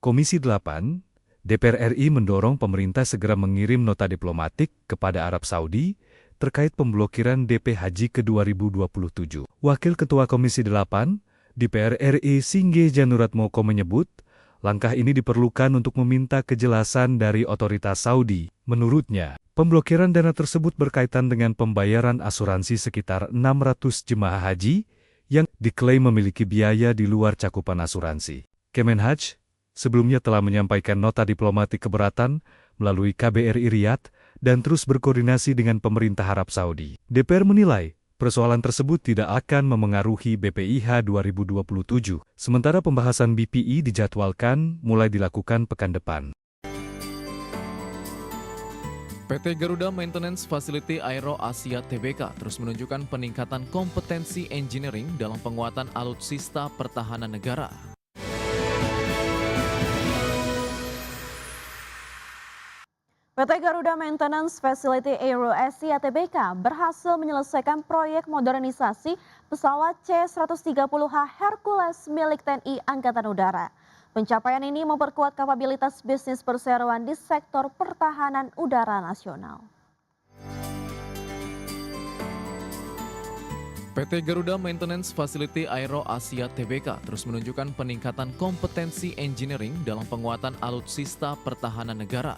Komisi 8, DPR RI mendorong pemerintah segera mengirim nota diplomatik kepada Arab Saudi terkait pemblokiran DP Haji ke 2027. Wakil Ketua Komisi 8, DPR RI Singge Januratmoko menyebut, langkah ini diperlukan untuk meminta kejelasan dari otoritas Saudi. Menurutnya, pemblokiran dana tersebut berkaitan dengan pembayaran asuransi sekitar 600 jemaah haji yang diklaim memiliki biaya di luar cakupan asuransi. Kemenhaj sebelumnya telah menyampaikan nota diplomatik keberatan melalui KBRI Riyadh dan terus berkoordinasi dengan pemerintah Arab Saudi. DPR menilai, persoalan tersebut tidak akan memengaruhi BPIH 2027, sementara pembahasan BPI dijadwalkan mulai dilakukan pekan depan. PT Garuda Maintenance Facility Aero Asia Tbk terus menunjukkan peningkatan kompetensi engineering dalam penguatan alutsista pertahanan negara. PT Garuda Maintenance Facility Aero Asia Tbk berhasil menyelesaikan proyek modernisasi pesawat C-130H Hercules milik TNI Angkatan Udara. Pencapaian ini memperkuat kapabilitas bisnis perseroan di sektor pertahanan udara nasional. PT Garuda Maintenance Facility Aero Asia Tbk terus menunjukkan peningkatan kompetensi engineering dalam penguatan alutsista pertahanan negara.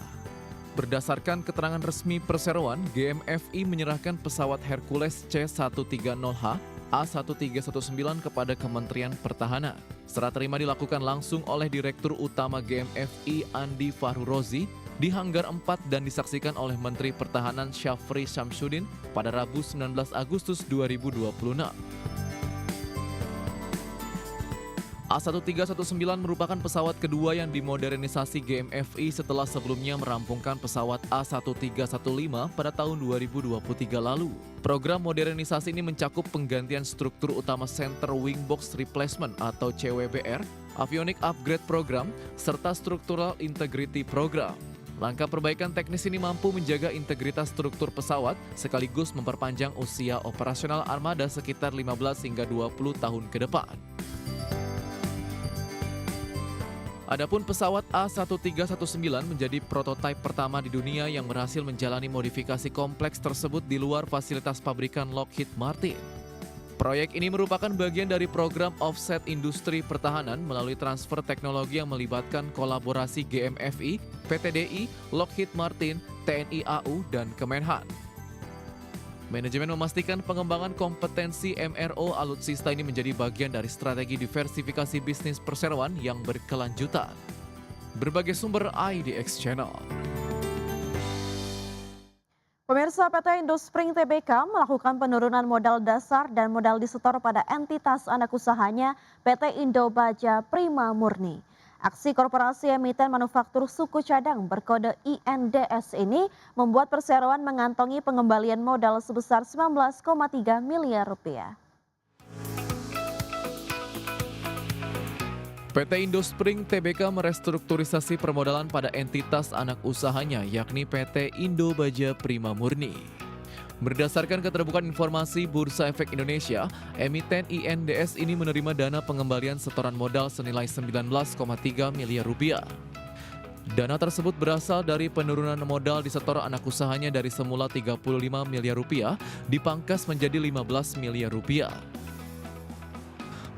Berdasarkan keterangan resmi perseroan, GMFI menyerahkan pesawat Hercules C-130H A1319 kepada Kementerian Pertahanan. Serah terima dilakukan langsung oleh Direktur Utama GMFI Andi Fahrurozi di Hanggar 4 dan disaksikan oleh Menteri Pertahanan Syafri Syamsuddin pada Rabu 19 Agustus 2026. A1319 merupakan pesawat kedua yang dimodernisasi GMFI setelah sebelumnya merampungkan pesawat A1315 pada tahun 2023 lalu. Program modernisasi ini mencakup penggantian struktur utama Center Wing Box Replacement atau CWBR, Avionic Upgrade Program, serta Structural Integrity Program. Langkah perbaikan teknis ini mampu menjaga integritas struktur pesawat sekaligus memperpanjang usia operasional armada sekitar 15 hingga 20 tahun ke depan. Adapun pesawat A1319 menjadi prototipe pertama di dunia yang berhasil menjalani modifikasi kompleks tersebut di luar fasilitas pabrikan Lockheed Martin. Proyek ini merupakan bagian dari program offset industri pertahanan melalui transfer teknologi yang melibatkan kolaborasi GMFI, PTDI, Lockheed Martin, TNI AU, dan Kemenhan. Manajemen memastikan pengembangan kompetensi MRO alutsista ini menjadi bagian dari strategi diversifikasi bisnis perseroan yang berkelanjutan. Berbagai sumber IDX Channel. Pemirsa, PT Indospring Tbk melakukan penurunan modal dasar dan modal disetor pada entitas anak usahanya PT Indo Baja Prima Murni. Aksi korporasi emiten manufaktur suku cadang berkode INDS ini membuat perseroan mengantongi pengembalian modal sebesar 19,3 miliar rupiah. PT Indospring Tbk merestrukturisasi permodalan pada entitas anak usahanya yakni PT Indo Baja Prima Murni. Berdasarkan keterbukaan informasi Bursa Efek Indonesia, emiten INDS ini menerima dana pengembalian setoran modal senilai 19,3 miliar rupiah. Dana tersebut berasal dari penurunan modal disetor anak usahanya dari semula 35 miliar rupiah dipangkas menjadi 15 miliar rupiah.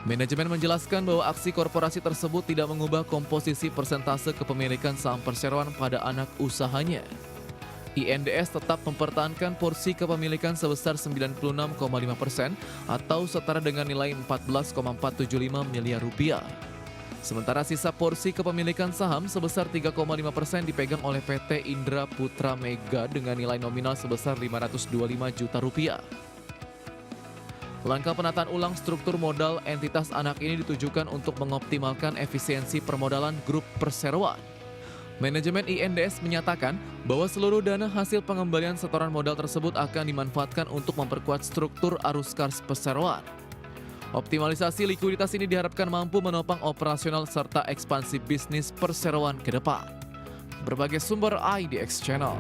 Manajemen menjelaskan bahwa aksi korporasi tersebut tidak mengubah komposisi persentase kepemilikan saham perseroan pada anak usahanya. INDS tetap mempertahankan porsi kepemilikan sebesar 96,5% atau setara dengan nilai 14,475 miliar rupiah. Sementara sisa porsi kepemilikan saham sebesar 3,5% dipegang oleh PT Indra Putra Mega dengan nilai nominal sebesar 525 juta rupiah. Langkah penataan ulang struktur modal entitas anak ini ditujukan untuk mengoptimalkan efisiensi permodalan grup perseroan. Manajemen INDS menyatakan bahwa seluruh dana hasil pengembalian setoran modal tersebut akan dimanfaatkan untuk memperkuat struktur arus kas perseroan. Optimalisasi likuiditas ini diharapkan mampu menopang operasional serta ekspansi bisnis perseroan ke depan. Berbagai sumber IDX Channel.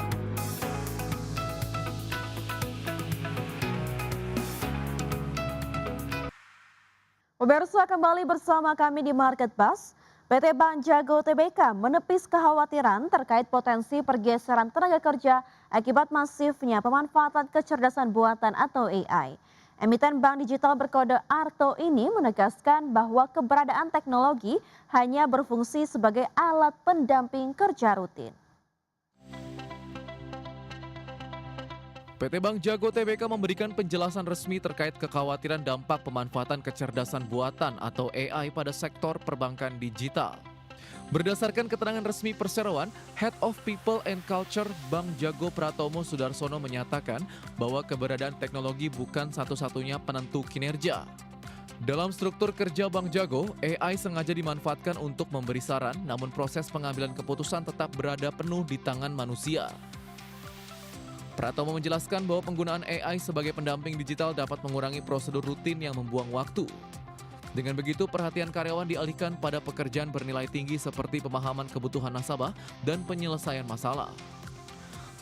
Pemirsa, kembali bersama kami di Market Buzz. PT Bank Jago Tbk menepis kekhawatiran terkait potensi pergeseran tenaga kerja akibat masifnya pemanfaatan kecerdasan buatan atau AI. Emiten bank digital berkode ARTO ini menegaskan bahwa keberadaan teknologi hanya berfungsi sebagai alat pendamping kerja rutin. PT Bank Jago Tbk memberikan penjelasan resmi terkait kekhawatiran dampak pemanfaatan kecerdasan buatan atau AI pada sektor perbankan digital. Berdasarkan keterangan resmi perseroan, Head of People and Culture Bank Jago Pratomo Sudarsono menyatakan bahwa keberadaan teknologi bukan satu-satunya penentu kinerja. Dalam struktur kerja Bank Jago, AI sengaja dimanfaatkan untuk memberi saran, namun proses pengambilan keputusan tetap berada penuh di tangan manusia. Pratomo menjelaskan bahwa penggunaan AI sebagai pendamping digital dapat mengurangi prosedur rutin yang membuang waktu. Dengan begitu, perhatian karyawan dialihkan pada pekerjaan bernilai tinggi seperti pemahaman kebutuhan nasabah dan penyelesaian masalah.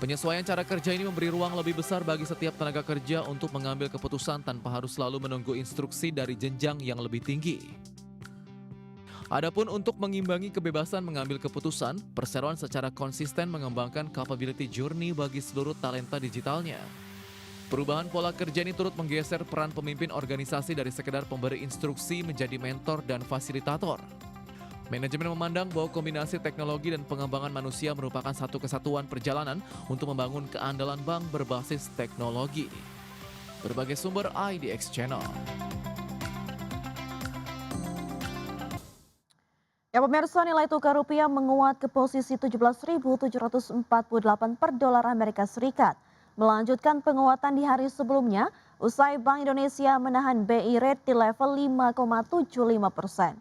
Penyesuaian cara kerja ini memberi ruang lebih besar bagi setiap tenaga kerja untuk mengambil keputusan tanpa harus selalu menunggu instruksi dari jenjang yang lebih tinggi. Adapun untuk mengimbangi kebebasan mengambil keputusan, perseroan secara konsisten mengembangkan capability journey bagi seluruh talenta digitalnya. Perubahan pola kerja ini turut menggeser peran pemimpin organisasi dari sekedar pemberi instruksi menjadi mentor dan fasilitator. Manajemen memandang bahwa kombinasi teknologi dan pengembangan manusia merupakan satu kesatuan perjalanan untuk membangun keandalan bank berbasis teknologi. Berbagai sumber IDX Channel. Ya pemirsa, nilai tukar rupiah menguat ke posisi 17.748 per dolar Amerika Serikat. Melanjutkan penguatan di hari sebelumnya, usai Bank Indonesia menahan BI rate di level 5,75%.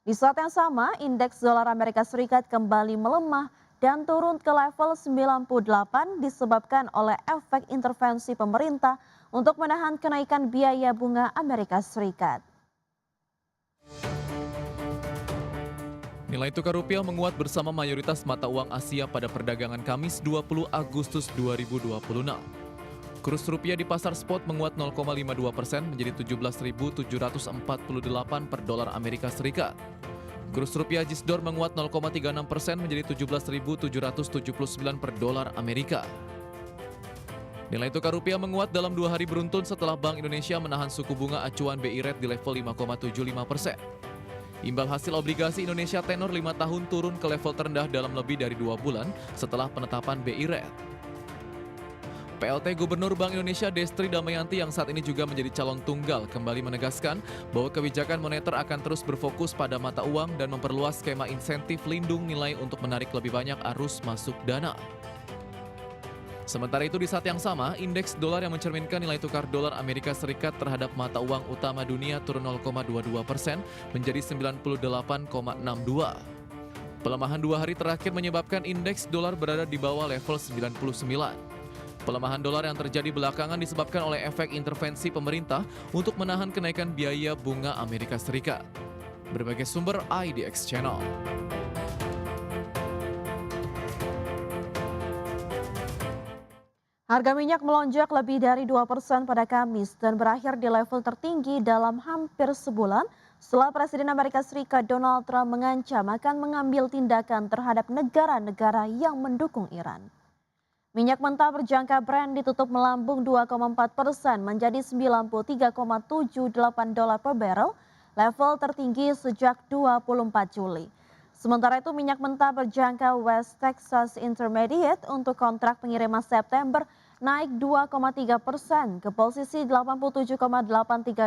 Di saat yang sama, indeks dolar Amerika Serikat kembali melemah dan turun ke level 98 disebabkan oleh efek intervensi pemerintah untuk menahan kenaikan biaya bunga Amerika Serikat. Nilai tukar rupiah menguat bersama mayoritas mata uang Asia pada perdagangan Kamis 20 Agustus 2026. Kurs rupiah di pasar spot menguat 0,52% menjadi 17.748 per dolar Amerika Serikat. Kurs rupiah JISDOR menguat 0,36% menjadi 17.779 per dolar Amerika. Nilai tukar rupiah menguat dalam 2 hari beruntun setelah Bank Indonesia menahan suku bunga acuan BI rate di level 5,75%. Imbal hasil obligasi Indonesia tenor 5 tahun turun ke level terendah dalam lebih dari 2 bulan setelah penetapan BI rate. PLT Gubernur Bank Indonesia Destri Damayanti yang saat ini juga menjadi calon tunggal kembali menegaskan bahwa kebijakan moneter akan terus berfokus pada mata uang dan memperluas skema insentif lindung nilai untuk menarik lebih banyak arus masuk dana. Sementara itu di saat yang sama, indeks dolar yang mencerminkan nilai tukar dolar Amerika Serikat terhadap mata uang utama dunia turun 0,22% menjadi 98,62. Pelemahan 2 hari terakhir menyebabkan indeks dolar berada di bawah level 99. Pelemahan dolar yang terjadi belakangan disebabkan oleh efek intervensi pemerintah untuk menahan kenaikan biaya bunga Amerika Serikat. Berbagai sumber IDX Channel. Harga minyak melonjak lebih dari 2% pada Kamis dan berakhir di level tertinggi dalam hampir sebulan setelah Presiden Amerika Serikat Donald Trump mengancam akan mengambil tindakan terhadap negara-negara yang mendukung Iran. Minyak mentah berjangka Brent ditutup melambung 2,4% menjadi 93,78 dolar per barrel, level tertinggi sejak 24 Juli. Sementara itu minyak mentah berjangka West Texas Intermediate untuk kontrak pengiriman September naik 2,3% ke posisi 87,83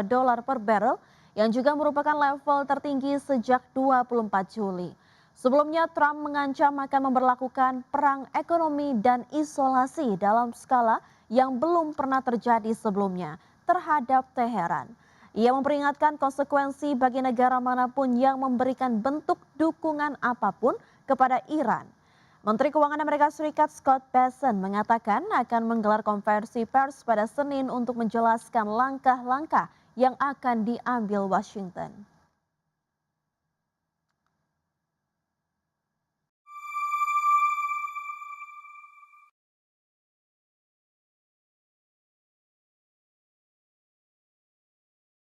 dolar per barrel yang juga merupakan level tertinggi sejak 24 Juli. Sebelumnya Trump mengancam akan memberlakukan perang ekonomi dan isolasi dalam skala yang belum pernah terjadi sebelumnya terhadap Teheran. Ia memperingatkan konsekuensi bagi negara manapun yang memberikan bentuk dukungan apapun kepada Iran. Menteri Keuangan Amerika Serikat Scott Bessent mengatakan akan menggelar konferensi pers pada Senin untuk menjelaskan langkah-langkah yang akan diambil Washington.